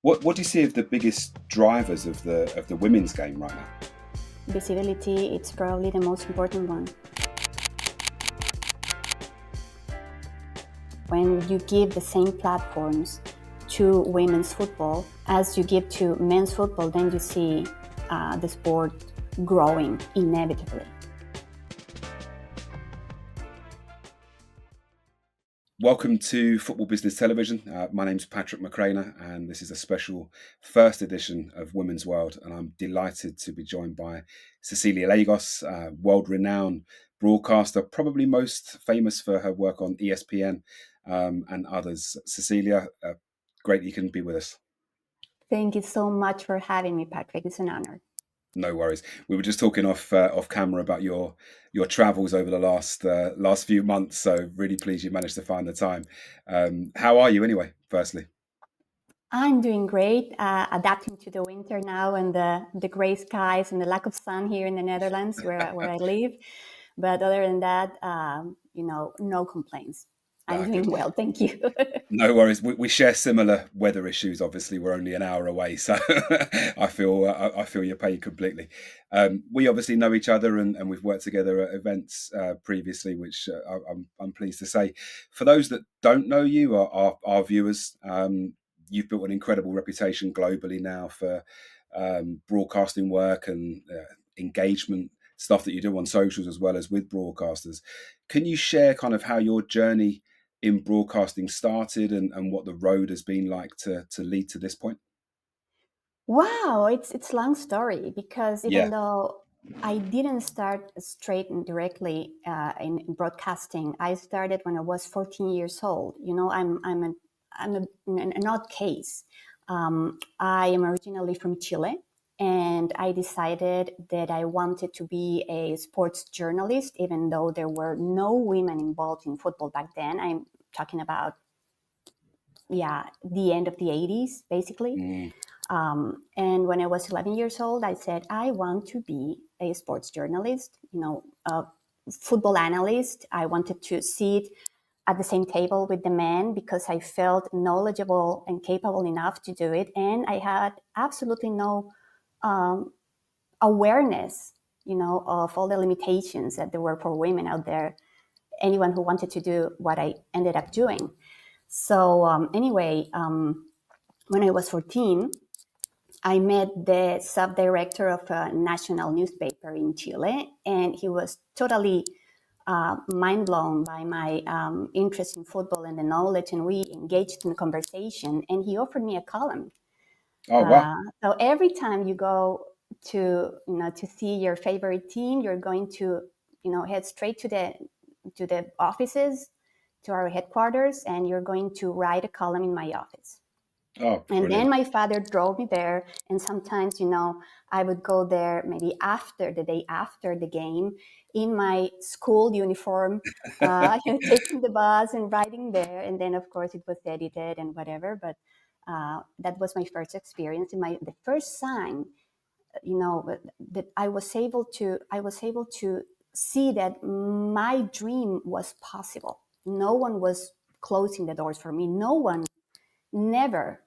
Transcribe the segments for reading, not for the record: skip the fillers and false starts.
What do you see as the biggest drivers of the women's game right now? Visibility, it's probably the most important one. When you give the same platforms to women's football as you give to men's football, then you see the sport growing inevitably. Welcome to Football Business Television. My name's Patrick McCreanor, and this is a special first edition of Women's World. And I'm delighted to be joined by Cecilia Lagos, world-renowned broadcaster, probably most famous for her work on ESPN and others. Cecilia, great you can be with us. Thank you so much for having me, Patrick. It's an honor. No worries. We were just talking off camera about your travels over the last few months. So really pleased you managed to find the time. How are you anyway? Firstly, I'm doing great, adapting to the winter now and the gray skies and the lack of sun here in the Netherlands where I live. But other than that, no complaints. I'm doing good. well, thank you. No worries. We share similar weather issues. Obviously, we're only an hour away, so I feel your pain completely. We obviously know each other, and we've worked together at events previously, which I'm pleased to say. For those that don't know you, our viewers, you've built an incredible reputation globally now for broadcasting work and engagement stuff that you do on socials as well as with broadcasters. Can you share kind of how your journey in broadcasting started and what the road has been like to lead to this point? Wow, it's a long story because even Yeah. though I didn't start straight and directly in broadcasting, I started when I was 14 years old. You know, I'm an odd case. I am originally from Chile, and I decided that I wanted to be a sports journalist, even though there were no women involved in football back then. I'm talking about, yeah, the end of the 80s, basically. Mm, And when I was 11 years old, I said, I want to be a sports journalist, a football analyst. I wanted to sit at the same table with the men because I felt knowledgeable and capable enough to do it. And I had absolutely no um, awareness, of all the limitations that there were for women out there, anyone who wanted to do what I ended up doing. So anyway, when I was 14, I met the sub-director of a national newspaper in Chile, and he was totally mind blown by my interest in football and the knowledge, and we engaged in conversation, and he offered me a column. oh wow. So every time you go to see your favorite team, you're going to head straight to the offices, to our headquarters, and you're going to write a column in my office. Oh, And then brilliant. my father drove me there. And sometimes, I would go there maybe after the day after the game in my school uniform, taking the bus and riding there. And then, of course, it was edited and whatever. But that was my first experience. And the first sign, that I was able to see that my dream was possible. No one was closing the doors for me. No one, never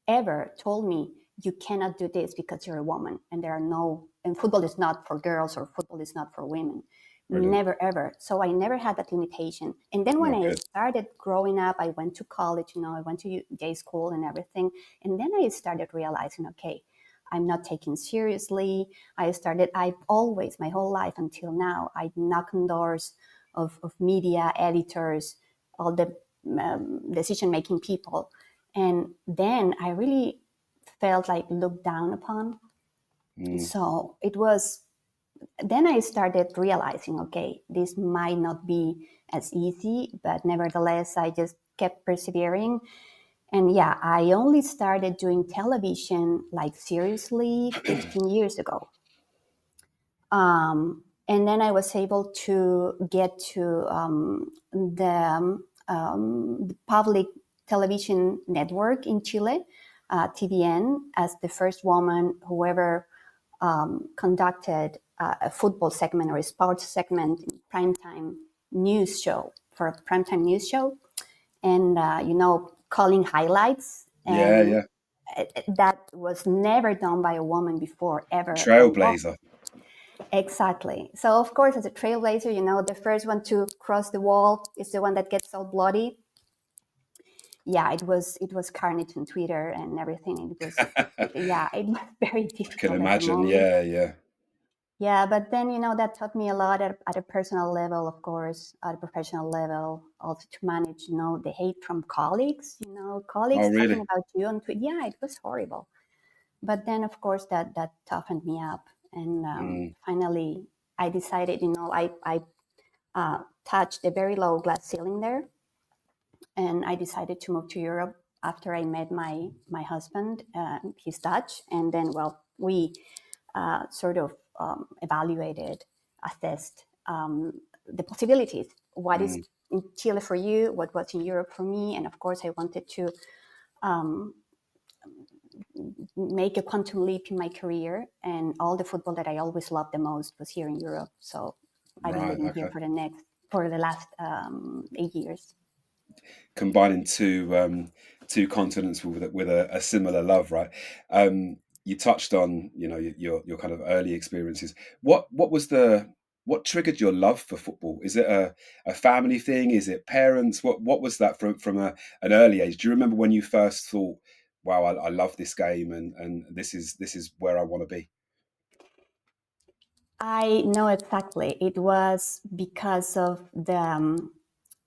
ever told me you cannot do this because you're a woman and football is not for girls or football is not for women. Brilliant. Never ever. So I never had that limitation. And then when No, I good. started growing up, I went to college, I went to day school and everything. And then I started realizing, okay, I'm not taken seriously. I've always, my whole life until now, I knock on doors of media editors, all the decision-making people. And then I really felt like looked down upon. Mm, So then I started realizing, okay, this might not be as easy, but nevertheless, I just kept persevering. And yeah, I only started doing television like seriously 15 years ago. And then I was able to get to the public television network in Chile, TVN, as the first woman who ever conducted a football segment or a sports segment in primetime news show for a primetime news show, and calling highlights yeah, and yeah. that was never done by a woman before, ever. And Trailblazer. exactly. So of course, as a trailblazer, the first one to cross the wall is the one that gets all bloody. Yeah, it was carnage on Twitter and everything. It was very I can difficult at the imagine. moment. Yeah, yeah. Yeah, but then that taught me a lot at a personal level, of course, at a professional level, also to manage the hate from colleagues. Oh, Colleagues talking really? about you on Twitter. Yeah, it was horrible. But then, of course, that toughened me up, and Mm, finally, I decided. I touched a very low glass ceiling there, and I decided to move to Europe after I met my husband. He's Dutch, and then we sort of evaluated, assessed the possibilities. What is mm, in Chile for you? What was in Europe for me? And of course, I wanted to um, make a quantum leap in my career. And all the football that I always loved the most was here in Europe. So I've been right. living here Okay. for the last 8 years. Combining two continents with a similar love, right? You touched on your kind of early experiences. What triggered your love for football? Is it a family thing? Is it parents? What was that from an early age? Do you remember when you first thought, "Wow, I love this game, and this is where I want to be"? I know exactly. It was because of the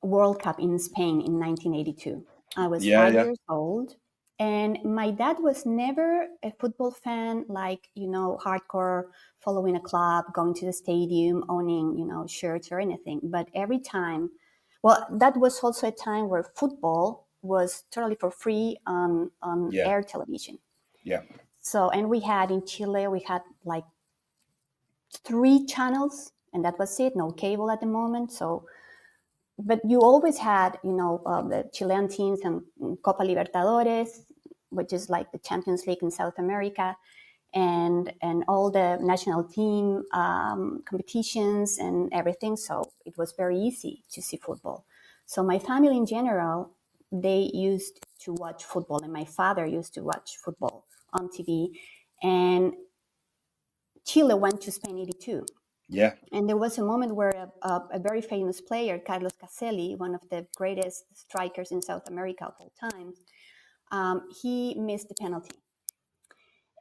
World Cup in Spain in 1982. I was Yeah, five yeah, years old, and my dad was never a football fan, like, hardcore, following a club, going to the stadium, owning, shirts or anything. But every time, well, that was also a time where football was totally for free on yeah, air television. yeah, So, and we had in Chile, we had like three channels, and that was it, no cable at the moment. So but you always had, the Chilean teams and Copa Libertadores, which is like the Champions League in South America, and all the national team competitions and everything. So it was very easy to see football. So my family in general, they used to watch football, and my father used to watch football on TV. And Chile went to Spain '82. yeah, And there was a moment where a very famous player, Carlos Caselli, one of the greatest strikers in South America of all time, he missed the penalty.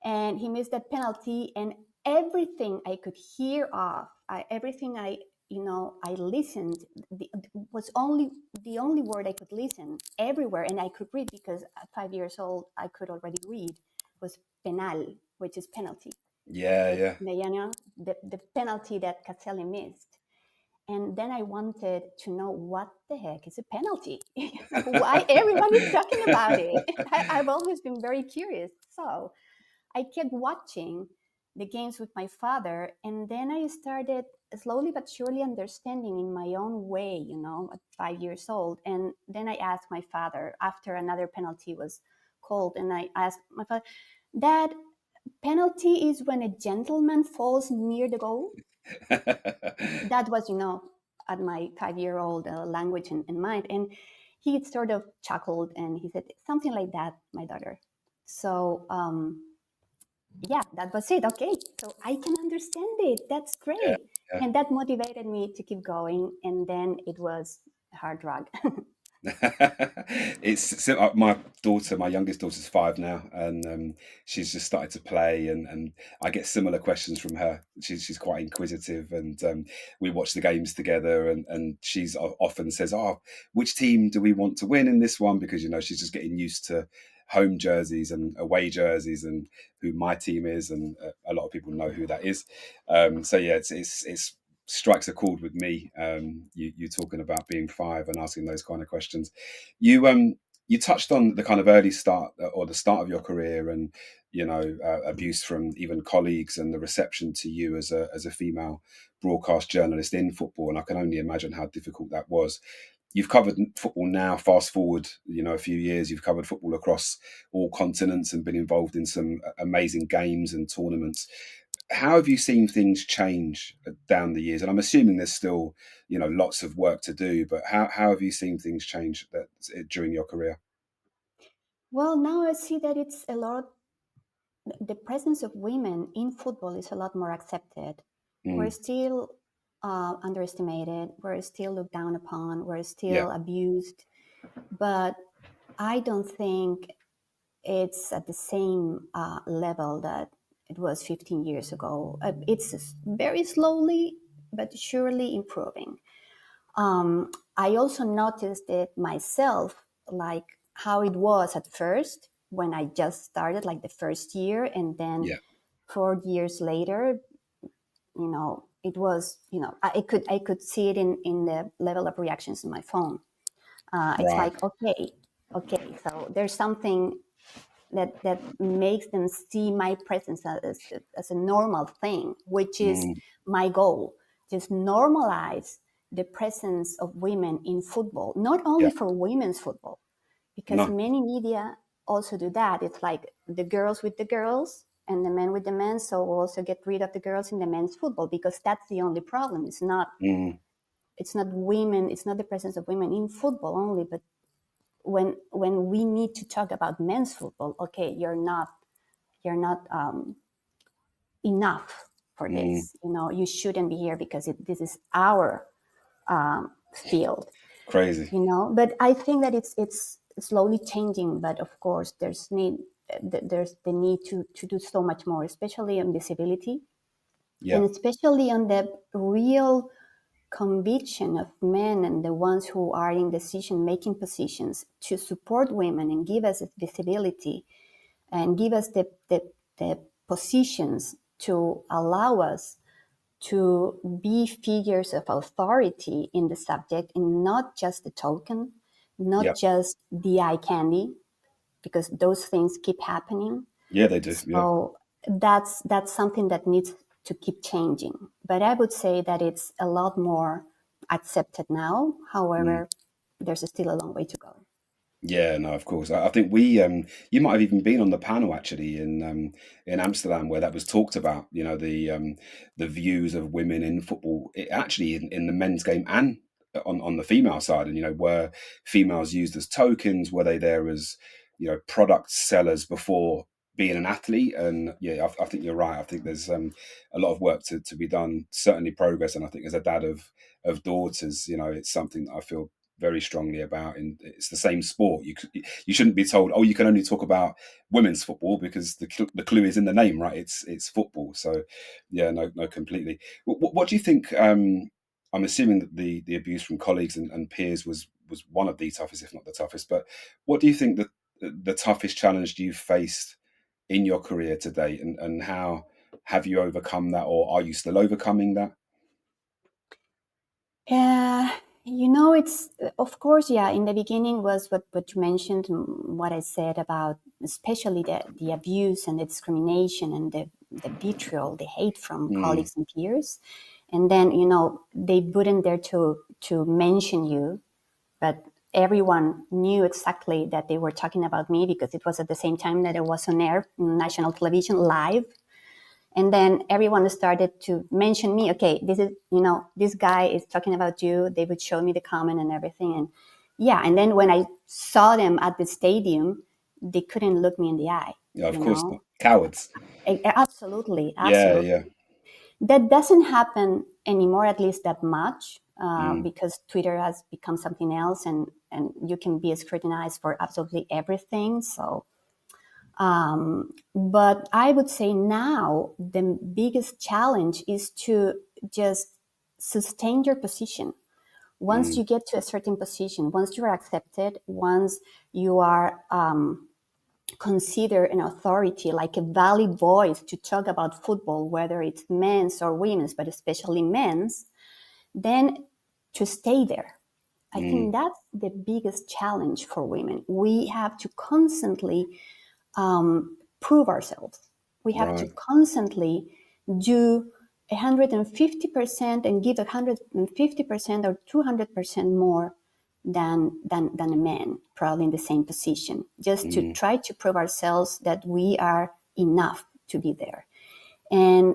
And he missed that penalty, and everything I could hear of, everything I listened, was only the only word I could listen everywhere, and I could read because at 5 years old I could already read, was penal, which is penalty. yeah, yeah. The penalty that Caselli missed. And then I wanted to know what the heck is a penalty? Why everyone is talking about it? I've always been very curious. So I kept watching the games with my father, and then I started slowly but surely understanding in my own way, at 5 years old. And then I asked my father after another penalty was called, and I asked my father, Dad, penalty is when a gentleman falls near the goal? That was, at my 5 year old language and mind. And he sort of chuckled and he said, something like that, my daughter. So, yeah, that was it. Okay, so I can understand it. That's Yeah, great. yeah. And that motivated me to keep going. And then it was a hard drug. My daughter, my youngest daughter's 5 now, and she's just started to play, and I get similar questions from her. She's quite inquisitive, and we watch the games together, and she's often says, "Oh, which team do we want to win in this one?" Because she's just getting used to home jerseys and away jerseys, and who my team is, and a lot of people know who that is. So yeah, it's strikes a chord with me. You talking about being 5 and asking those kind of questions. You touched on the kind of early start, or the start of your career, and abuse from even colleagues, and the reception to you as a female broadcast journalist in football. And I can only imagine how difficult that was. You've covered football now. Fast forward, a few years. You've covered football across all continents and been involved in some amazing games and tournaments. How have you seen things change down the years? And I'm assuming there's still, lots of work to do. But how have you seen things change during your career? Well, now I see that it's a lot. The presence of women in football is a lot more accepted. We're Mm. still underestimated. We're still looked down upon. We're Yeah. still abused. But I don't think it's at the same level that it was 15 years ago. It's very slowly but surely improving. I also noticed it myself, like how it was at first when I just started, like the first year, and then Yeah. 4 years later, it was, I could see it in the level of reactions in my phone. It's Right. like, okay, so there's something that makes them see my presence as a normal thing, which is Mm. my goal. Just normalize the presence of women in football, not only Yeah. for women's football, because No. many media also do that. It's like the girls with the girls and the men with the men. So we'll also get rid of the girls in the men's football because that's the only problem. Mm. It's not women. It's not the presence of women in football only, but when we need to talk about men's football, okay, you're not enough for Mm. this. You shouldn't be here because this is our field. Crazy. But I think that it's slowly changing. But of course, there's the need to do so much more, especially on visibility Yeah. and especially on the real conviction of men and the ones who are in decision making positions to support women and give us visibility and give us the positions to allow us to be figures of authority in the subject and not just the token, Yeah. not just the eye candy, because those things keep happening. Yeah, they do. Yeah. So that's something that needs to keep changing. But I would say that it's a lot more accepted now. Mm. However, there's still a long way to go. Yeah, no, of course. I think we, you might have even been on the panel actually in Amsterdam where that was talked about. The views of women in football, actually in the men's game and on the female side, and were females used as tokens? Were they there as product sellers before being an athlete? And yeah, I think you're right. I think there's a lot of work to be done. Certainly progress, and I think as a dad of daughters, it's something that I feel very strongly about. And it's the same sport. You shouldn't be told, oh, you can only talk about women's football because the clue is in the name, right? It's football. So yeah, no, completely. What do you think? I'm assuming that the abuse from colleagues and peers was one of the toughest, if not the toughest. But what do you think the toughest challenge you've faced in your career to date, and how have you overcome that, or are you still overcoming that? It's of course, yeah. In the beginning was what you mentioned, what I said about especially the abuse and the discrimination and the vitriol, the hate from Mm. colleagues and peers, and then they wouldn't dare to mention you, but everyone knew exactly that they were talking about me because it was at the same time that it was on air, national television, live. And then everyone started to mention me. Okay, this guy is talking about you. They would show me the comment and everything. And yeah, and then when I saw them at the stadium, they couldn't look me in the eye, Yeah, of you course know? not. Cowards. Absolutely, Yeah, yeah. absolutely. That doesn't happen anymore, at least that much, Mm. because Twitter has become something else and you can be scrutinized for absolutely everything. So but I would say now the biggest challenge is to just sustain your position. Once Mm. you get to a certain position, once you are accepted, once you are considered an authority, like a valid voice to talk about football, whether it's men's or women's, but especially men's, then to stay there. I think Mm. that's the biggest challenge for women. We have to constantly prove ourselves. We have to Right. constantly do 150% and give 150% or 200% more than a man, probably in the same position, just to Mm. try to prove ourselves that we are enough to be there. And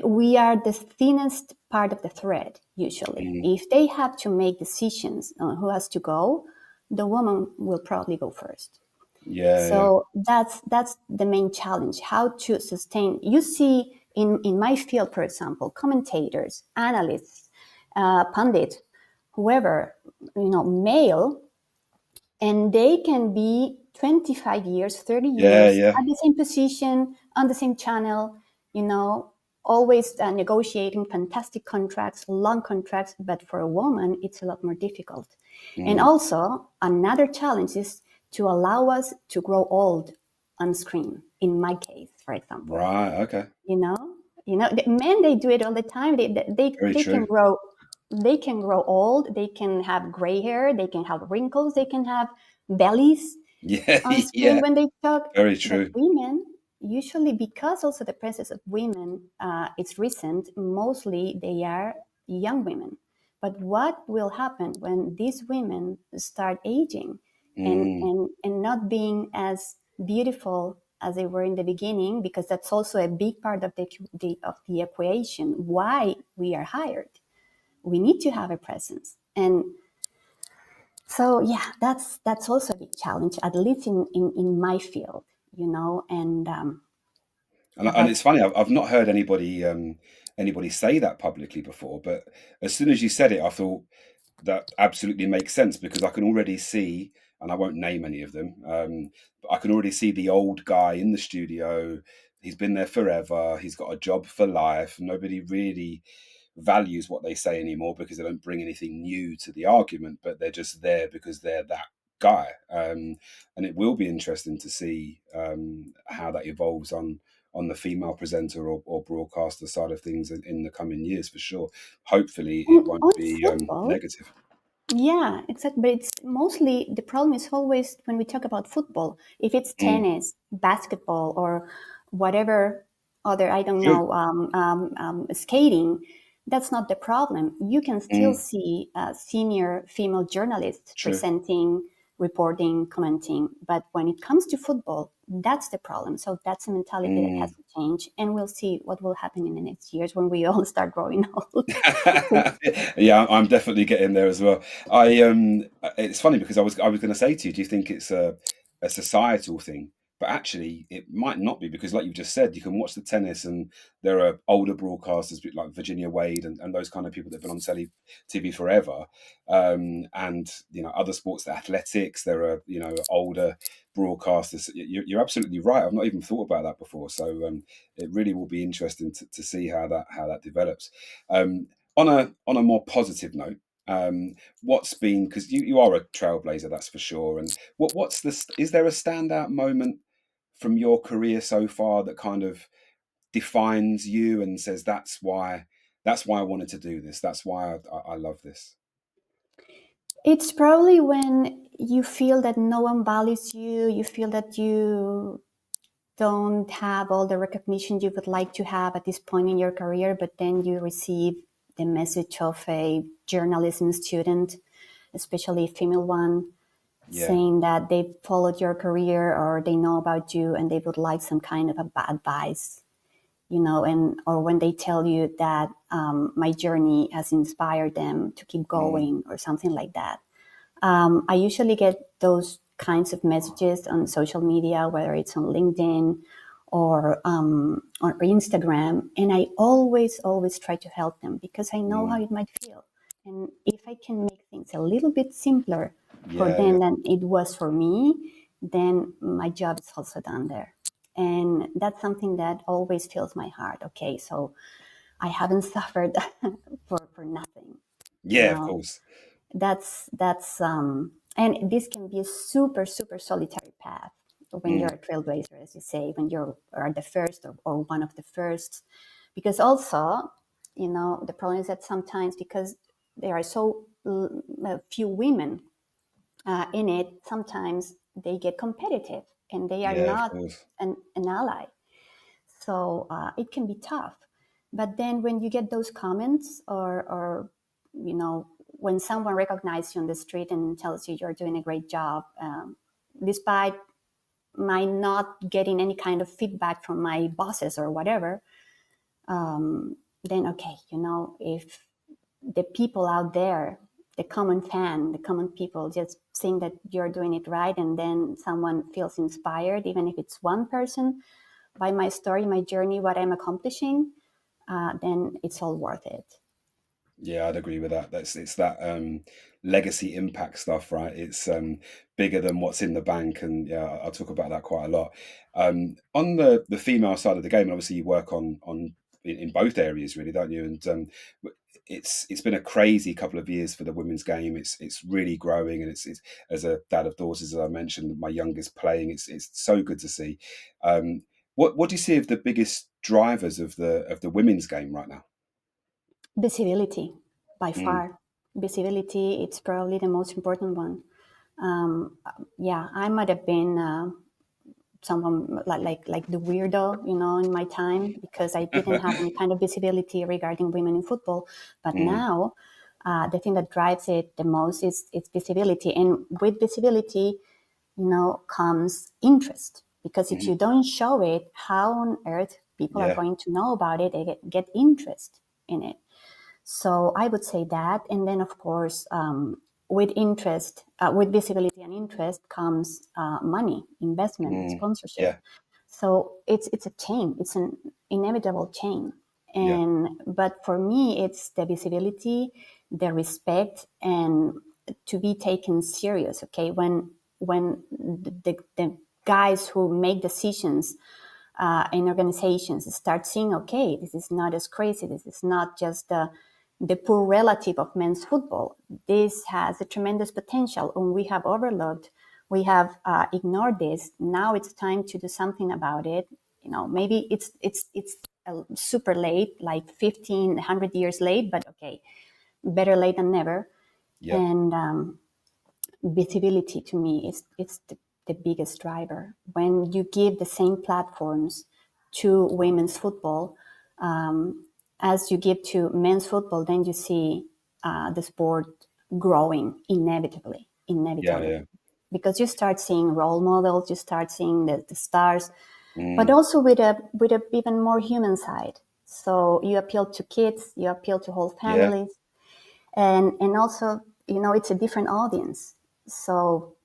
we are the thinnest part of the thread, usually. Mm. If they have to make decisions on who has to go, the woman will probably go first. Yeah, yeah, So that's the main challenge, how to sustain. You see in my field, for example, commentators, analysts, pundit, whoever, male, and they can be 25 years, 30 yeah, years yeah. at the same position, on the same channel, you know, always negotiating fantastic contracts, long contracts. But for a woman, it's a lot more difficult. And Mm. also, another challenge is to allow us to grow old on screen. In my case, for example, Right. Okay. you know the men, they do it all the time. Very They can true. grow, they can grow old, they can have gray hair, they can have wrinkles, they can have bellies Yeah, on screen yeah. when they talk. Very But true. women, usually, because also the presence of women, it's recent, mostly they are young women. But what will happen when these women start aging Mm. and not being as beautiful as they were in the beginning? Because that's also a big part of the equation. Why we are hired, we need to have a presence. And so yeah, that's also a big challenge, at least in my field, and And but it's funny. I've not heard anybody say that publicly before. But as soon as you said it, I thought that absolutely makes sense because I can already see, and I won't name any of them, but I can already see the old guy in the studio. He's been there forever. He's got a job for life. Nobody really values what they say anymore because they don't bring anything new to the argument, but they're just there because they're that guy. And it will be interesting to see how that evolves on the female presenter or broadcaster side of things in the coming years for sure. Hopefully, it won't on be football, negative. yeah, exactly. But it's mostly, the problem is always when we talk about football. If it's Mm, tennis, basketball, or whatever other, I don't true, know, skating, that's not the problem. You can still mm, see senior female journalists true. presenting, reporting, commenting. But when it comes to football, that's the problem. So that's a mentality that has Mm. to change. And we'll see what will happen in the next years when we all start growing old. Yeah, I'm definitely getting there as well. It's funny because I was going to say to you, do you think it's a societal thing? But actually, it might not be because, like you just said, you can watch the tennis, and there are older broadcasters like Virginia Wade and those kind of people that've been on TV forever. And other sports, the athletics, there are older broadcasters. You're absolutely right. I've not even thought about that before. So it really will be interesting to see how that develops. On a more positive note, what's been, because you are a trailblazer, that's for sure. And is there a standout moment from your career so far that kind of defines you and says that's why I wanted to do this, that's why I love this? It's probably when you feel that no one values you, you feel that you don't have all the recognition you would like to have at this point in your career, but then you receive the message of a journalism student, especially a female one, Yeah. saying that they followed your career or they know about you and they would like some kind of advice, and or when they tell you that my journey has inspired them to keep Mm, going or something like that. I usually get those kinds of messages on social media, whether it's on LinkedIn or Instagram, and I always try to help them because I know how mm. it might feel. And if I can make things a little bit simpler for Yeah, yeah. them than it was for me, then my job is also done there. And that's something that always fills my heart. Okay, so I haven't suffered for nothing, you Yeah, of know course. that's and this can be a super solitary path when you're Mm, a trailblazer, as you say, when you are the first or one of the first. Because also, the problem is that sometimes, because there are so few women in it, sometimes they get competitive and they are yeah, of not course. an ally. So it can be tough. But then when you get those comments, or when someone recognizes you on the street and tells you you're doing a great job, despite my not getting any kind of feedback from my bosses or whatever, then okay, if the people out there the common fan, the common people, just seeing that you're doing it right, and then someone feels inspired, even if it's one person, by my story, my journey, what I'm accomplishing, then it's all worth it. Yeah, I'd agree with that. It's that legacy impact stuff, right? It's bigger than what's in the bank, and yeah, I'll talk about that quite a lot. On the female side of the game, and obviously you work on in both areas, really, don't you? And it's been a crazy couple of years for the women's game. It's really growing, and it's as a dad of daughters, as I mentioned, my youngest playing. It's so good to see. What do you see of the biggest drivers of the women's game right now? Visibility, by Mm, far. Visibility, it's probably the most important one. Um, yeah, I might have been someone like the weirdo, in my time, because I didn't have any kind of visibility regarding women in football. But mm, now, the thing that drives it the most is it's visibility, and with visibility, comes interest. Because if mhm. you don't show it, how on earth people are Yeah. going to know about it and get interest in it? So I would say that, and then of course, with interest, with visibility and interest comes money, investment, Mm, sponsorship. yeah. So it's a chain. It's an inevitable chain. Yeah. But for me, it's the visibility, the respect, and to be taken serious. Okay, when the guys who make decisions in organizations start seeing, okay, this is not as crazy. This is not just the poor relative of men's football. This has a tremendous potential, and we have overlooked. We have ignored this. Now it's time to do something about it. Maybe it's super late, like 100 years late, but okay, better late than never. Yeah. And visibility to me is it's the biggest driver. When you give the same platforms to women's football as you give to men's football, then you see the sport growing inevitably, Yeah. inevitably. Yeah. Because you start seeing role models, you start seeing the stars, but Mm, also with a even more human side. So you appeal to kids, you appeal to whole yeah. families, and also it's a different audience. So,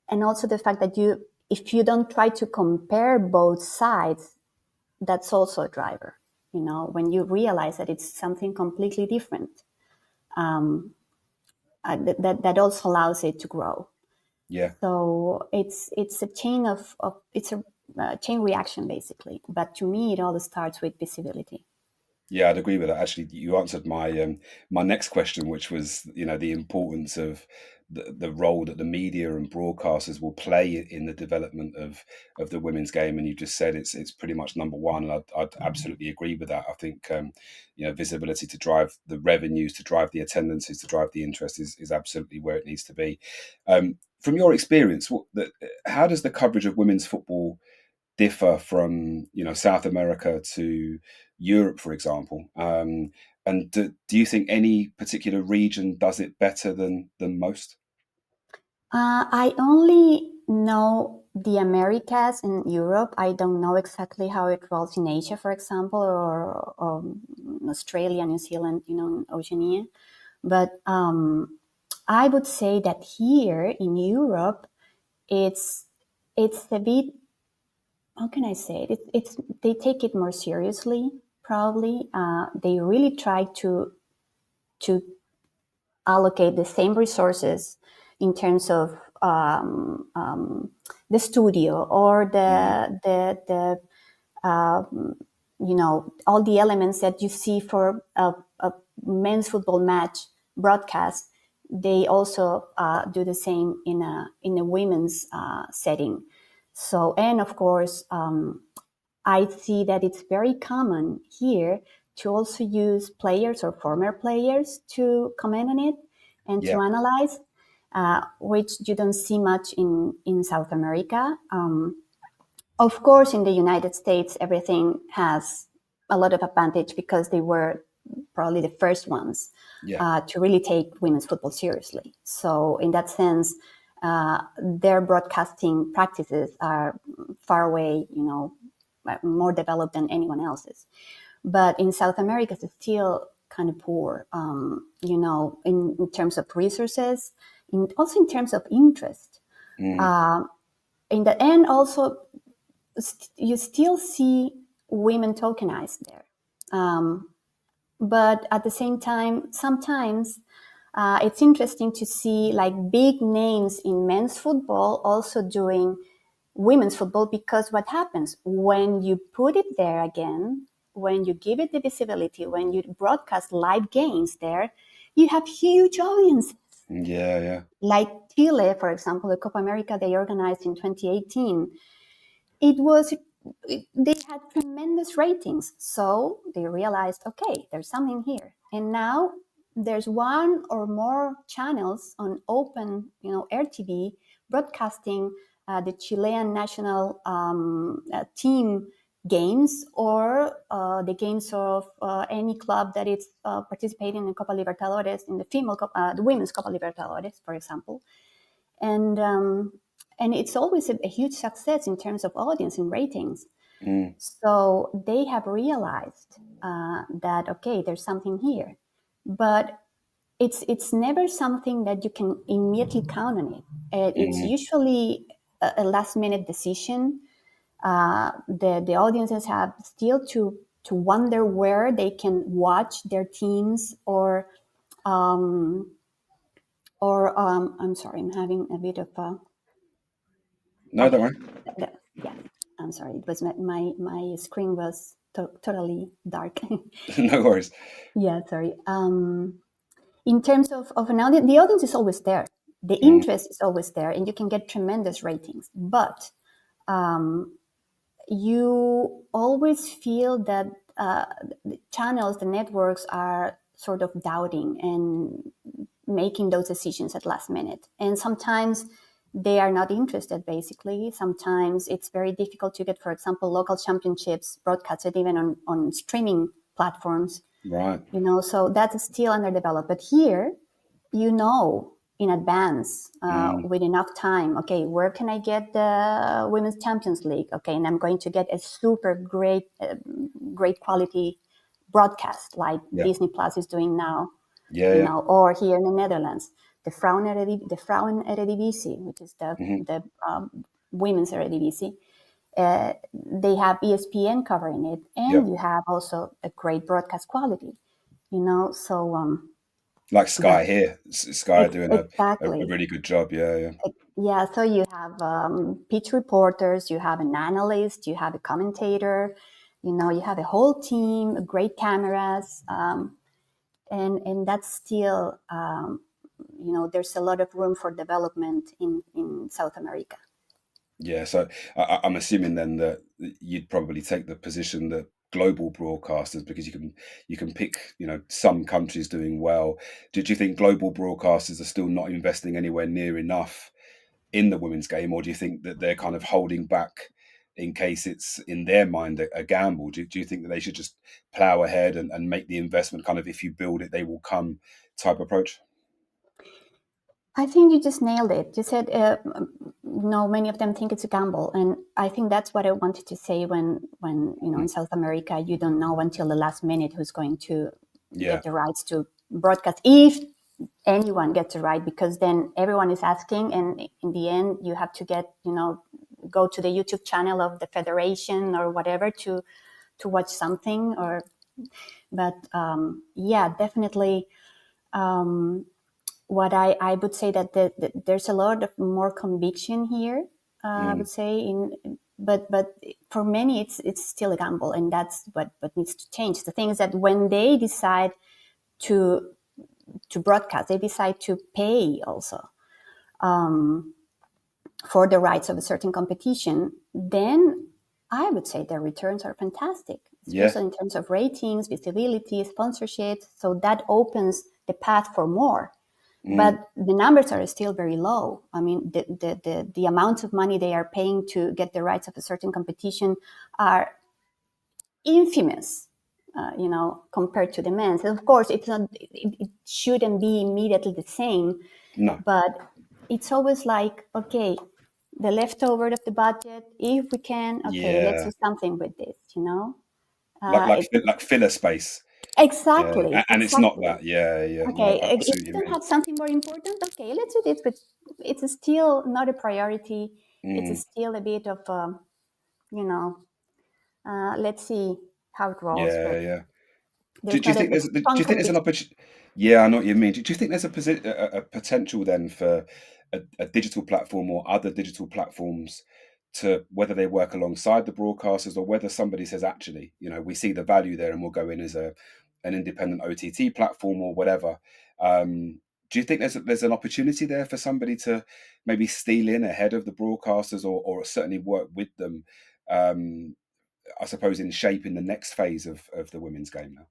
and also the fact that if you don't try to compare both sides, that's also a driver. When you realize that it's something completely different, that also allows it to grow. Yeah. So it's a chain of it's a chain reaction basically. But to me, it all starts with visibility. Yeah, I'd agree with that. Actually, you answered my next question, which was, the importance of the role that the media and broadcasters will play in the development of the women's game. And you just said it's pretty much number one. And I'd absolutely agree with that. I think visibility to drive the revenues, to drive the attendances, to drive the interest is absolutely where it needs to be. From your experience, how does the coverage of women's football differ from South America to Europe, for example? And do you think any particular region does it better than most? I only know the Americas and Europe. I don't know exactly how it rolls in Asia, for example, or Australia, New Zealand, Oceania. But I would say that here in Europe, it's it's a bit. How can I say it? It's they take it more seriously. Probably, they really try to allocate the same resources in terms of the studio or Mm, all the elements that you see for a men's football match broadcast. They also do the same in a women's setting. So, and of course, I see that it's very common here to also use players or former players to comment on it and to yeah, analyze, which you don't see much in South America. Of course, in the United States, everything has a lot of advantage because they were probably the first ones yeah, to really take women's football seriously. So, in that sense, their broadcasting practices are far away, more developed than anyone else's. But in South America, still kind of poor, in terms of resources, also in terms of interest. In the end, also, you still see women tokenized there. But at the same time, sometimes it's interesting to see like big names in men's football also doing women's football, because what happens when you put it there again, when you give it the visibility, when you broadcast live games there, you have huge audiences. Yeah. Like Chile, for example, the Copa America they organized in 2018, they had tremendous ratings. So they realized, okay, there's something here. And now there's one or more channels on open, RTV broadcasting the Chilean national team games, or the games of any club that is participating in Copa Libertadores, in the women's Copa Libertadores, for example. And it's always a huge success in terms of audience and ratings. So they have realized that, okay, there's something here, but it's never something that you can immediately count on it. It's usually a last minute decision. The audiences have still to wonder where they can watch their teams, or I'm sorry, I'm having a bit of a No, don't okay. worry. Yeah, I'm sorry. It was my screen was totally dark. No worries. Yeah, sorry. In terms of an audience, the audience is always there. The interest is always there, and you can get tremendous ratings. But you always feel that the channels, the networks are sort of doubting and making those decisions at last minute. And sometimes they are not interested, basically. Sometimes it's very difficult to get, for example, local championships broadcasted even on streaming platforms. Right. So that's still underdeveloped. But here, in advance, with enough time, okay, where can I get the Women's Champions League? Okay, and I'm going to get a super great quality broadcast like Yeah. Disney Plus is doing now, Yeah. or here in the Netherlands, the Frauen Eredivisie, which is the women's Eredivisie. They have ESPN covering it, Yeah. and you have also a great broadcast quality. So Like yeah, Sky here. Sky doing a exactly. really good job. Yeah. Yeah, so you have pitch reporters, you have an analyst, you have a commentator, you have a whole team, great cameras, and that's still, there's a lot of room for development in South America. Yeah. So I'm assuming then that you'd probably take the position that global broadcasters, because you can pick some countries doing well. Did you think global broadcasters are still not investing anywhere near enough in the women's game, or do you think that they're kind of holding back in case it's in their mind a gamble? Do you think that they should just plow ahead and make the investment, kind of if you build it they will come type approach? I think you just nailed it. You said, many of them think it's a gamble. And I think that's what I wanted to say when in South America, you don't know until the last minute who's going to Yeah. get the rights to broadcast, if anyone gets it right, because then everyone is asking. And in the end, you have to go to the YouTube channel of the federation or whatever to watch something. But yeah, definitely. What I would say that there's a lot of more conviction here. I would say but for many it's still a gamble, and that's what needs to change. The thing is that when they decide to broadcast, they decide to pay also for the rights of a certain competition, then I would say their returns are fantastic, Yeah. especially in terms of ratings, visibility, sponsorship. So that opens the path for more. But the numbers are still very low. I mean, the amount of money they are paying to get the rights of a certain competition are infamous, compared to the men's. And of course, it shouldn't be immediately the same, No. but it's always like, okay, the leftover of the budget, if we can, okay, let's Yeah. do something with this, Like it, filler space. Exactly, And it's not exactly. that. Yeah. No, Okay, I see if what you you don't mean. have something more important, okay, let's do this, but it's still not a priority. It's Mm, still a bit of, you know, let's see how it rolls, yeah, but yeah. Do there's you not think a there's strong an conviction. opportunity? Yeah, I know what you mean. Do you think there's a potential then for a digital platform or other digital platforms to, whether they work alongside the broadcasters or whether somebody says, actually, we see the value there and we'll go in as an independent OTT platform or whatever. Do you think there's an opportunity there for somebody to maybe steal in ahead of the broadcasters or certainly work with them? I suppose in shaping the next phase of the women's game now.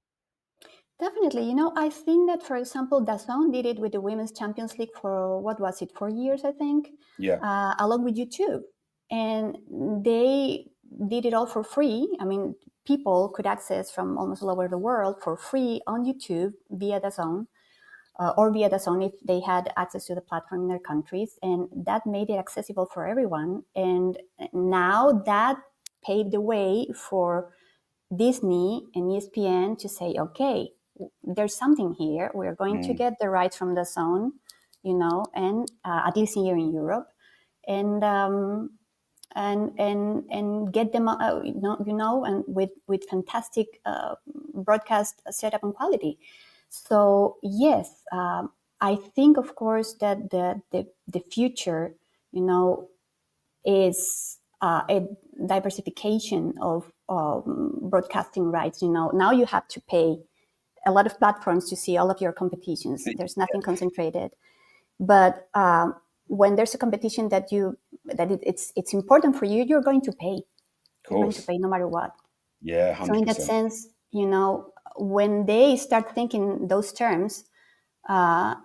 Definitely. I think that, for example, DAZN did it with the Women's Champions League for, what was it, 4 years, I think, Yeah. along with YouTube. And they did it all for free. I mean, people could access from almost all over the world for free on YouTube via DAZN, or via DAZN if they had access to the platform in their countries. And that made it accessible for everyone. And now that paved the way for Disney and ESPN to say, okay, there's something here. We're going to Mm, get the rights from the zone, and at least here in Europe, and and get them, and with fantastic broadcast setup and quality. So yes, I think, of course, that the future, you know, is a diversification of broadcasting rights. Now you have to pay a lot of platforms to see all of your competitions. There's nothing concentrated, but when there's a competition it's important for you, you're going to pay. of You're going to course. pay no matter what. Yeah, So in that 100%. sense, when they start thinking those terms, uh,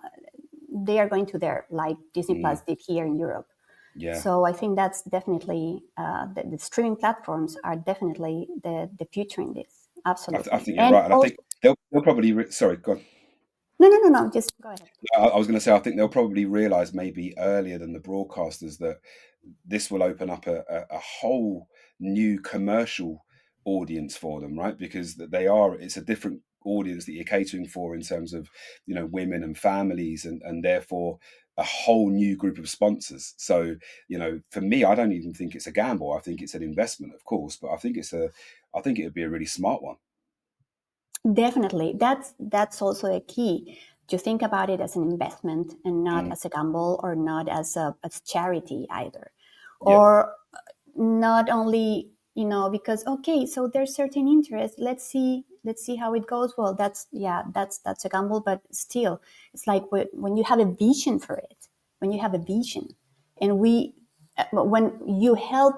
they are going to there, like Disney Plus Mm, did here in Europe. yeah. So I think that's definitely, the streaming platforms are definitely the future in this. I Absolutely. think you're And right. And I also, think they'll probably, sorry, go on. no, just go ahead. I was going to say, I think they'll probably realize maybe earlier than the broadcasters that this will open up a whole new commercial audience for them, right? Because it's a different audience that you're catering for in terms of, women and families and therefore a whole new group of sponsors. So, for me, I don't even think it's a gamble. I think it's an investment, of course, but I think it would be a really smart one. Definitely. That's also a key, to think about it as an investment and not Mm, as a gamble, or not as charity either. yeah, Or not only, because, okay, so there's certain interest, let's see how it goes. Well, that's a gamble, but still, it's like when you have a vision for it, when you have a vision, and when you help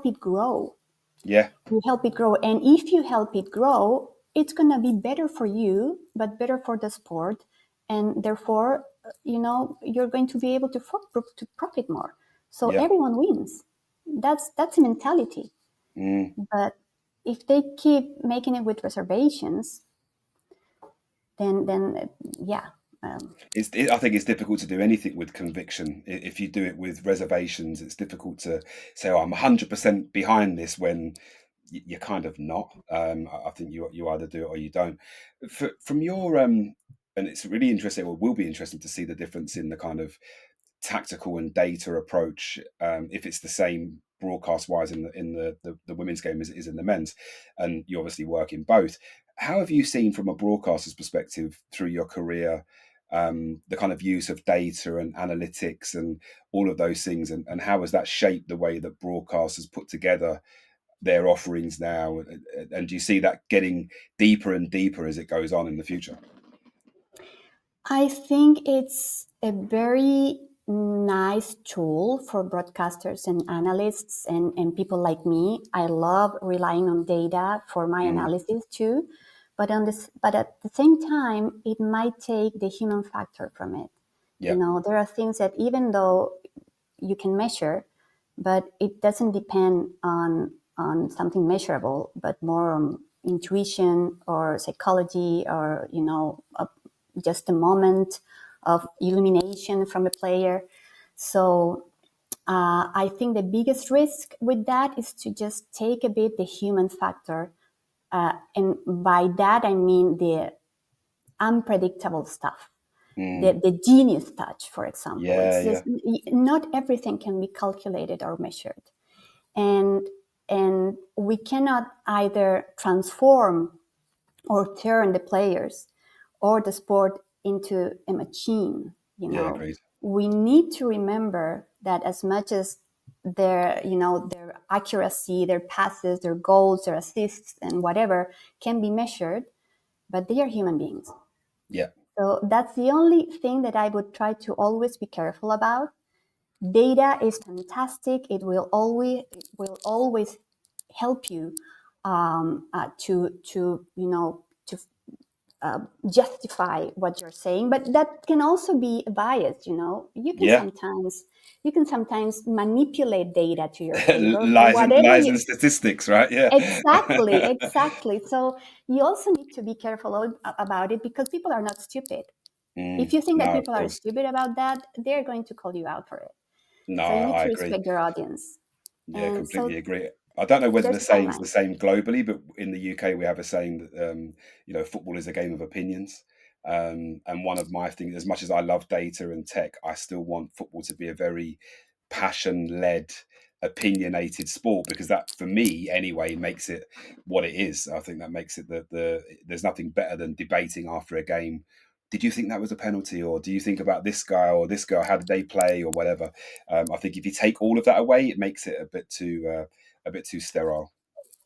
it grow, yeah, and if you help it grow, it's going to be better for you, but better for the sport, and therefore, you're going to be able to profit more. So yeah. everyone wins. That's a mentality. Mm. But if they keep making it with reservations, then yeah. I think it's difficult to do anything with conviction. If you do it with reservations, it's difficult to say, "Oh, I'm 100% behind this," when you're kind of not. I think you either do it or you don't. From your and it's really interesting, or will be interesting to see the difference in the kind of tactical and data approach, if it's the same broadcast wise in the women's game as it is in the men's, and you obviously work in both. How have you seen from a broadcaster's perspective through your career, the kind of use of data and analytics and all of those things, and how has that shaped the way that broadcasters put together their offerings now, and do you see that getting deeper and deeper as it goes on in the future? I think it's a very nice tool for broadcasters and analysts, and people like me. I love relying on data for my Mm, analysis too. But at the same time, it might take the human factor from it. yeah, There are things that, even though you can measure, but it doesn't depend on something measurable, but more on intuition or psychology, or just a moment of illumination from a player. So I think the biggest risk with that is to just take a bit the human factor And by that, I mean the unpredictable stuff, the genius touch, for example. Yeah, It's yeah, just not everything can be calculated or measured. And we cannot either transform or turn the players or the sport into a machine. yeah, agreed. We need to remember that as much as their accuracy, their passes, their goals, their assists, and whatever can be measured, but they are human beings. Yeah, So that's the only thing that I would try to always be careful about. Data is fantastic. It will always help you to justify what you're saying, but that can also be biased. You can yeah. sometimes manipulate data to your favor for Lies and whatever lies you. and statistics, right? Yeah. Exactly. So you also need to be careful about it, because people are not stupid. If you think that No, of people are course. stupid about that, they're going to call you out for it. No, So you need I to agree. respect your audience. Yeah, And completely so agree. I don't know whether there's the a fine saying's the line. same globally, but in the UK we have a saying that football is a game of opinions. And one of my things, as much as I love data and tech, I still want football to be a very passion-led, opinionated sport, because that, for me anyway, makes it what it is. I think that makes it there's nothing better than debating after a game. Did you think that was a penalty, or do you think about this guy or this girl? How did they play, or whatever? I think if you take all of that away, it makes it a bit too sterile.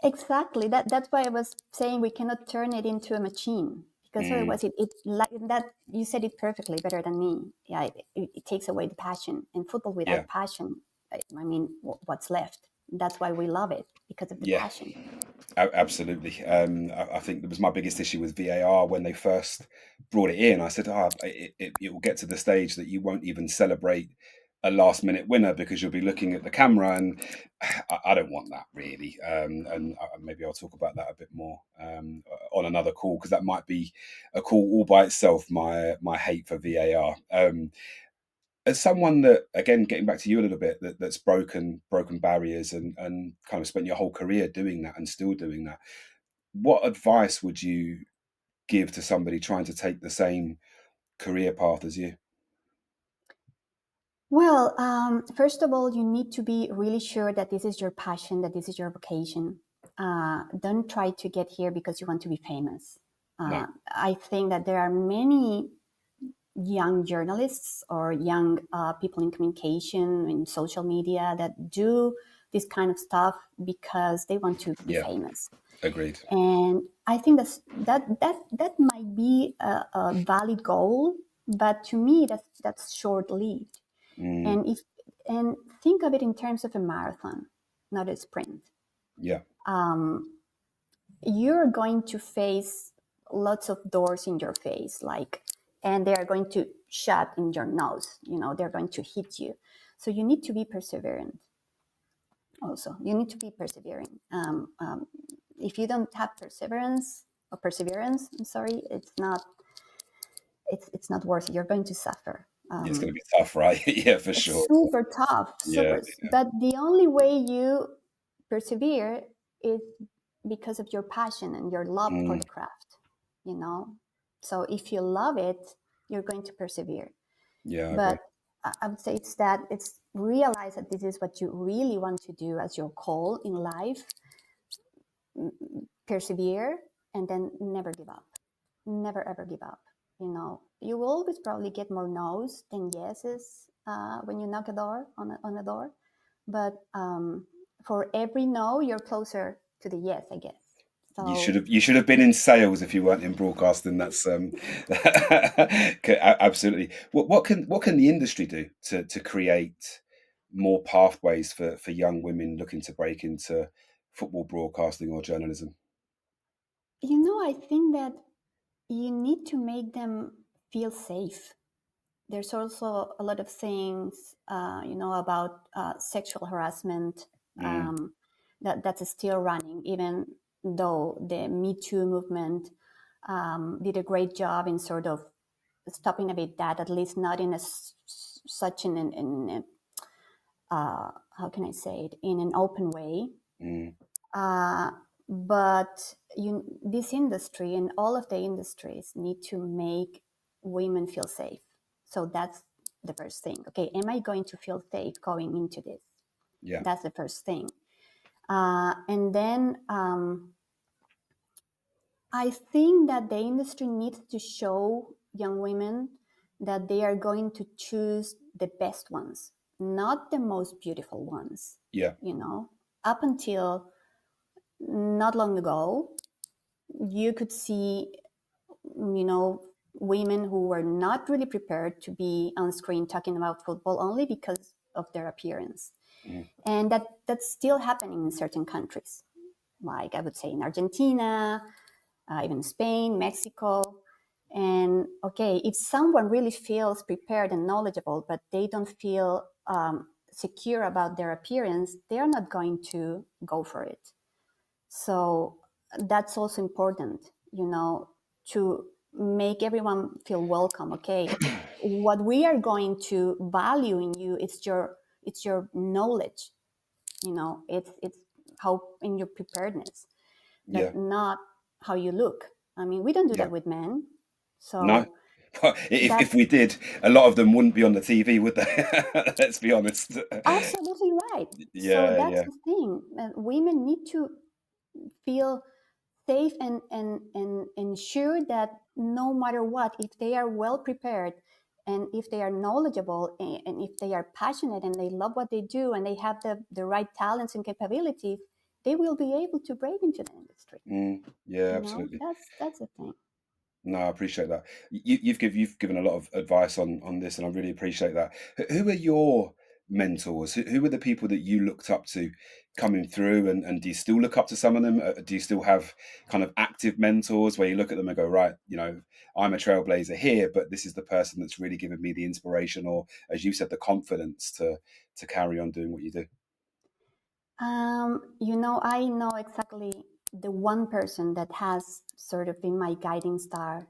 Exactly. That's why I was saying we cannot turn it into a machine, because Mm, otherwise it like that. You said it perfectly, better than me. Yeah, it takes away the passion. And football yeah, without passion, I mean, what's left? That's why we love it, because of the yeah, passion. absolutely. I think that was my biggest issue with VAR when they first brought it in. I said, it will get to the stage that you won't even celebrate a last minute winner because you'll be looking at the camera, and I don't want that really. And maybe I'll talk about that a bit more on another call, because that might be a call all by itself. My hate for VAR. As someone that, again, getting back to you a little bit, that's broken barriers and kind of spent your whole career doing that and still doing that, what advice would you give to somebody trying to take the same career path as you? Well, first of all, you need to be really sure that this is your passion, that this is your vocation. Don't try to get here because you want to be famous. No. I think that there are many young journalists or young people in communication in social media that do this kind of stuff because they want to be Yeah, famous. agreed. And I think that might be a valid goal, but to me that's short lived. Mm, And think of it in terms of a marathon, not a sprint. yeah, You're going to face lots of doors in your face, and they are going to shut in your nose. They're going to hit you. So you need to be perseverant. Also, you need to be persevering. If you don't have perseverance, I'm sorry, it's not worth it. You're going to suffer. yeah, it's going to be tough, right? Yeah, for It's sure. super tough, Yeah, super. But the only way you persevere is because of your passion and your love for mm, the craft. You know, so if you love it, you're going to persevere. yeah, I agree. But I would say it's realize that this is what you really want to do as your goal in life. Persevere, and then never give up. Never ever give up. You will always probably get more no's than yeses when you knock on a door. But for every no, you're closer to the yes, I guess. So You should have been in sales if you weren't in broadcasting. That's absolutely. What can the industry do to create more pathways for young women looking to break into football broadcasting or journalism? I think that you need to make them feel safe. There's also a lot of things, about sexual harassment Mm, that's still running, even though the Me Too movement did a great job in sort of stopping a bit that, at least not in such in how can I say it, in an open way. mm, Uh, but this industry and all of the industries need to make women feel safe. So that's the first thing. Okay, am I going to feel safe going into this? Yeah. That's the first thing. And then I think that the industry needs to show young women that they are going to choose the best ones, not the most beautiful ones. Yeah. You know, up until not long ago, you could see, you know, women who were not really prepared to be on screen talking about football only because of their appearance. Mm. And that's still happening in certain countries, like I would say in Argentina, even Spain, Mexico. And okay, if someone really feels prepared and knowledgeable, but they don't feel secure about their appearance, they're not going to go for it. So that's also important, you know, to make everyone feel welcome. Okay, what we are going to value in you, it's your knowledge, you know, it's how in your preparedness, Yeah. but not how you look. I mean, we don't do Yeah. that with men. No. So If that's we did, a lot of them wouldn't be on the TV, would they? Let's be honest. absolutely right. So Yeah, that's yeah. the thing. Women need to feel safe and ensure that no matter what, if they are well prepared and if they are knowledgeable and if they are passionate and they love what they do and they have the right talents and capabilities, they will be able to break into the industry. Yeah, You know, absolutely. that's the thing. No, I appreciate that. You've given a lot of advice on this, and I really appreciate that. Who are your mentors? Who are the people that you looked up to coming through, and do you still look up to some of them? Do you still have kind of active mentors where you look at them and go, right, you know, I'm a trailblazer here, but this is the person that's really given me the inspiration, or as you said, the confidence to carry on doing what you do? You know, I know exactly the one person that has sort of been my guiding star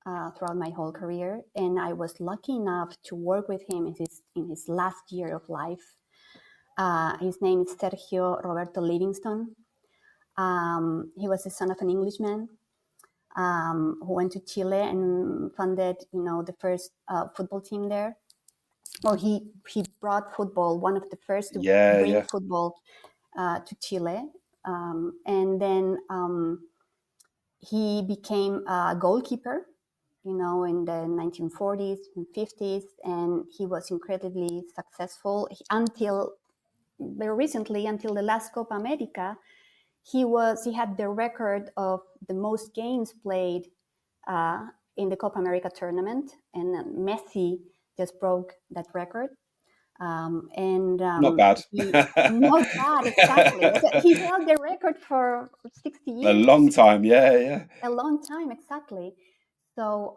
throughout my whole career, and I was lucky enough to work with him in his last year of life. His name is Sergio Roberto Livingston. He was the son of an Englishman who went to Chile and funded, you know, the first football team there. Or he brought football, one of the first to Yeah, bring yeah. football to Chile. And then he became a goalkeeper, you know, in the 1940s and 50s, and he was incredibly successful until very recently, until the last Copa America. He had the record of the most games played uh, in the Copa America tournament, and Messi just broke that record. And Not bad. he not bad exactly. He held the record for 60 A long years, time. Yeah, yeah. a long time exactly. So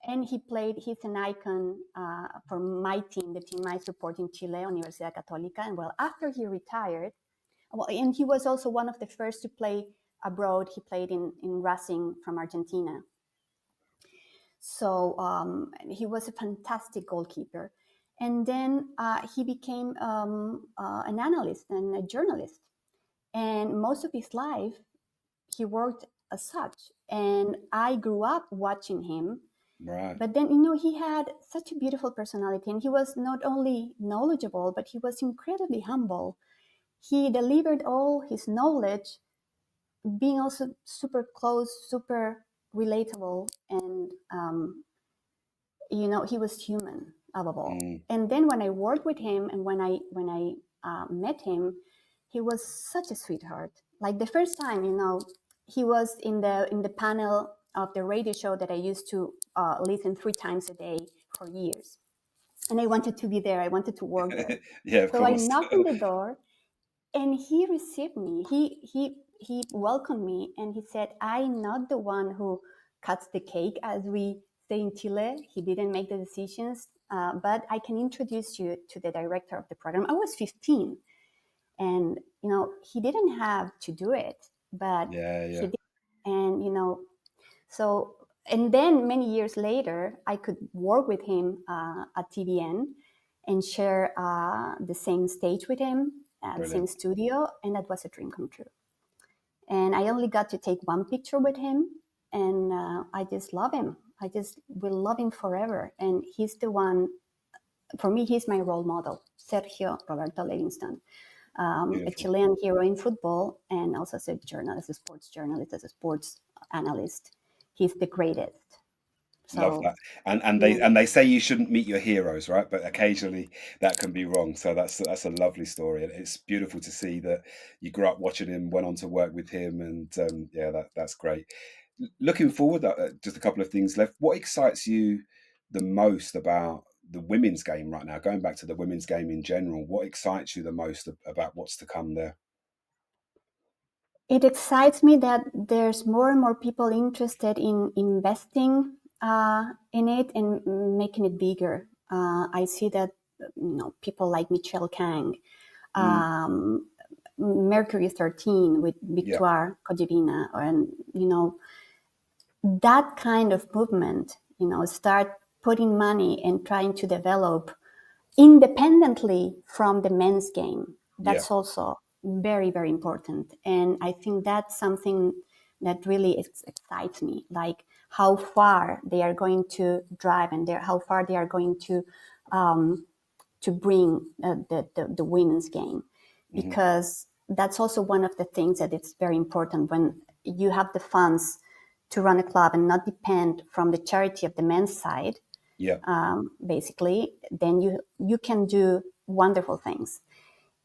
and he played. He's an icon for my team, the team I support in Chile, Universidad Católica. And well, after he retired, well, and he was also one of the first to play abroad. He played in Racing from Argentina. So he was a fantastic goalkeeper. And then he became an analyst and a journalist. And most of his life, he worked as such. And I grew up watching him. Right. But then, you know, he had such a beautiful personality. And he was not only knowledgeable, but he was incredibly humble. He delivered all his knowledge, being also super close, super relatable, and you know, he was human above all. Mm, And then when I worked with him and when I met him, he was such a sweetheart. Like the first time, you know, he was in the panel of the radio show that I used to listen 3 times a day for years, and I wanted to be there. I wanted to work there. yeah, of So I course. knocked on the door, and he received me. He welcomed me, and he said, "I'm not the one who cuts the cake, as we say in Chile. He didn't make the decisions, but I can introduce you to the director of the program." I was 15, and you know, he didn't have to do it, but Yeah, he yeah. did. And you know, so and then many years later, I could work with him at TVN and share the same stage with him, the same Brilliant. studio, and that was a dream come true. And I only got to take one picture with him, and I just love him. I just will love him forever. And he's the one, for me, he's my role model, Sergio Roberto Livingston, a Beautiful. Chilean hero in football, and also as a journalist, as a sports journalist, as a sports analyst. He's the greatest. Love So that. And yeah, they say you shouldn't meet your heroes, right? But occasionally that can be wrong. So that's a lovely story, and it's beautiful to see that you grew up watching him, went on to work with him, and yeah, that's great. Looking forward, just a couple of things left. What excites you the most about the women's game right now? Going back to the women's game in general, what excites you the most about what's to come there? it excites me that there's more and more people interested in investing in it and making it bigger. I see that people like Michelle Kang, Mm, um, Mercury 13 with yeah, Victoire Codivina, and that kind of movement, start putting money and trying to develop independently from the men's game. yeah, That's also very, very important. And I think that's something that really excites me, like how far they are going to drive and how far they are going to bring the women's game. hmm, Because that's also one of the things that it's very important when you have the funds to run a club and not depend from the charity of the men's side, yeah, basically, then you can do wonderful things.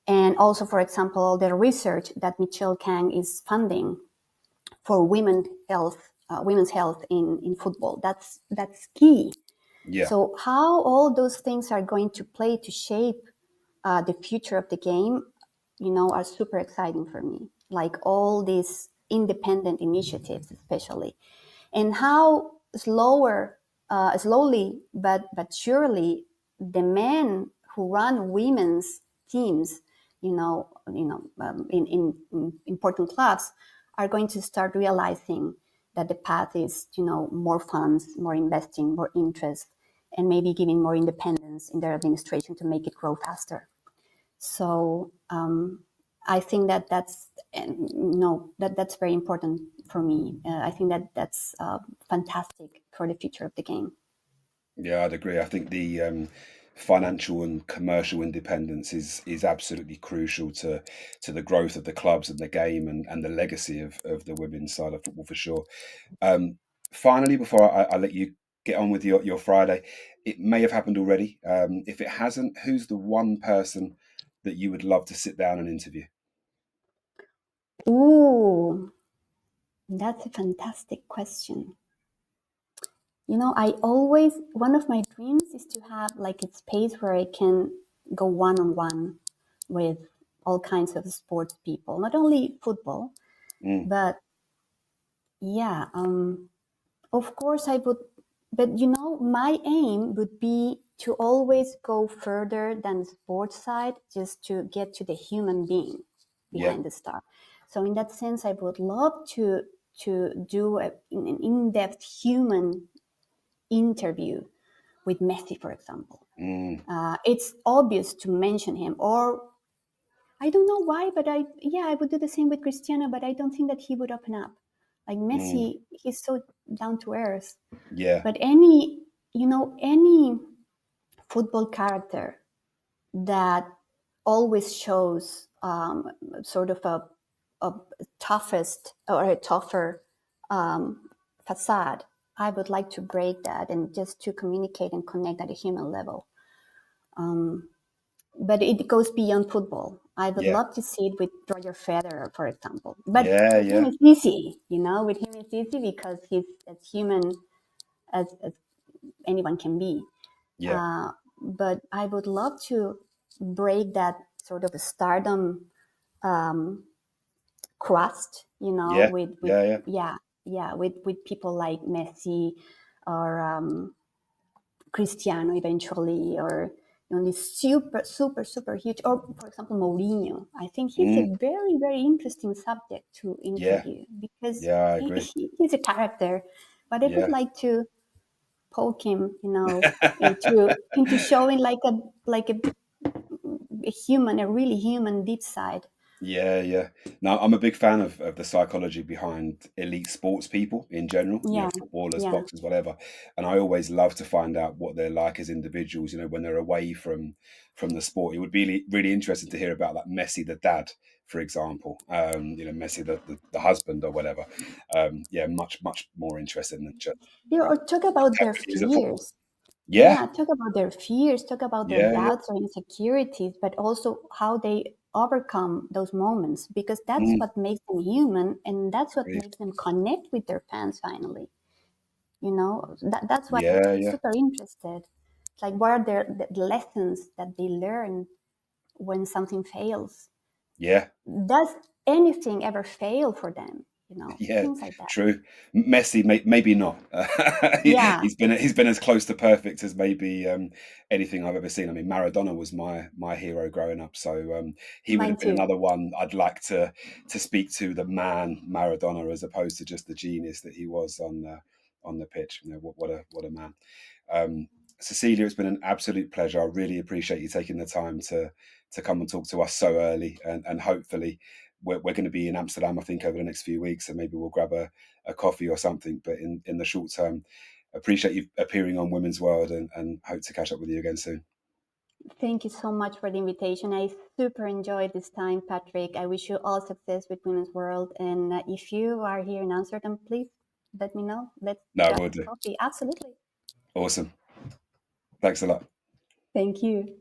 And also, for example, the research that Michelle Kang is funding for women's health in football. That's key. yeah, So how all those things are going to play to shape the future of the game, are super exciting for me. Like all these independent initiatives, especially, and how slowly but surely, the men who run women's teams, in important clubs, are going to start realizing that the path is, more funds, more investing, more interest, and maybe giving more independence in their administration to make it grow faster. So I think that's very important for me. I think that's fantastic for the future of the game. yeah. I'd agree. I think the financial and commercial independence is absolutely crucial to the growth of the clubs and the game and the legacy of the women's side of football for sure. Um, Finally, before I let you get on with your Friday, it may have happened already. If it hasn't, who's the one person that you would love to sit down and interview? Ooh, that's a fantastic question. I always, one of my dreams is to have like a space where I can go one on one with all kinds of sports people, not only football, Mm, but yeah, of course, I would, but my aim would be to always go further than the sports side, just to get to the human being yeah. behind the star. So in that sense, I would love to do an in-depth human interview with Messi, for example. Mm, It's obvious to mention him, or I don't know why, but I would do the same with Cristiano, but I don't think that he would open up. Like mm, Messi, he's so down to earth. yeah. But any football character that always shows sort of a toughest or a tougher facade, I would like to break that and just to communicate and connect at a human level. But it goes beyond football. I would Yeah. love to see it with Roger Federer, for example. But Yeah. with him, Yeah. it's easy. With him, it's easy because he's as human as anyone can be. Yeah. Uh, but I would love to break that sort of stardom crust, Yeah. with Yeah. Yeah. with people like Messi or Cristiano eventually, or this super super super huge, or for example Mourinho. I think he's a Mm, very very interesting subject to yeah. interview because Yeah. I agree. he's a character, but I would Yeah. like to poke him, into showing like a human, a really human deep side. Yeah. No, I'm a big fan of the psychology behind elite sports people in general, Yeah, footballers, yeah, boxers, whatever. And I always love to find out what they're like as individuals, when they're away from the sport. It would be really, really interesting to hear about like Messi the dad, for example. Messi the husband or whatever. Yeah, much more interesting than just yeah. Or talk about their casually as a footballer. fears. Yeah, Yeah, talk about their fears, talk about their yeah. doubts or insecurities, but also how they overcome those moments, because that's Mm, what makes them human, and that's what agreed. makes them connect with their fans finally. That's why I'm Yeah. super interested. Like, what are the lessons that they learn when something fails? Yeah. Does anything ever fail for them? Yeah, Things like that. true. Messi, maybe not. Yeah, He's been as close to perfect as maybe anything I've ever seen. I mean, Maradona was my hero growing up, so he would mine have been too. another one I'd like to speak to, the man Maradona, as opposed to just the genius that he was on the pitch. What a man. Um, Cecilia, it's been an absolute pleasure. I really appreciate you taking the time to come and talk to us so early, and hopefully we're going to be in Amsterdam, I think, over the next few weeks, and maybe we'll grab a coffee or something. But in the short term, appreciate you appearing on Women's World, and hope to catch up with you again soon. Thank you so much for the invitation. I super enjoyed this time, Patrick. I wish you all success with Women's World. And if you are here in Amsterdam, please let me know. Let's No, grab we'll some do. coffee. Absolutely. Awesome. Thanks a lot. Thank you.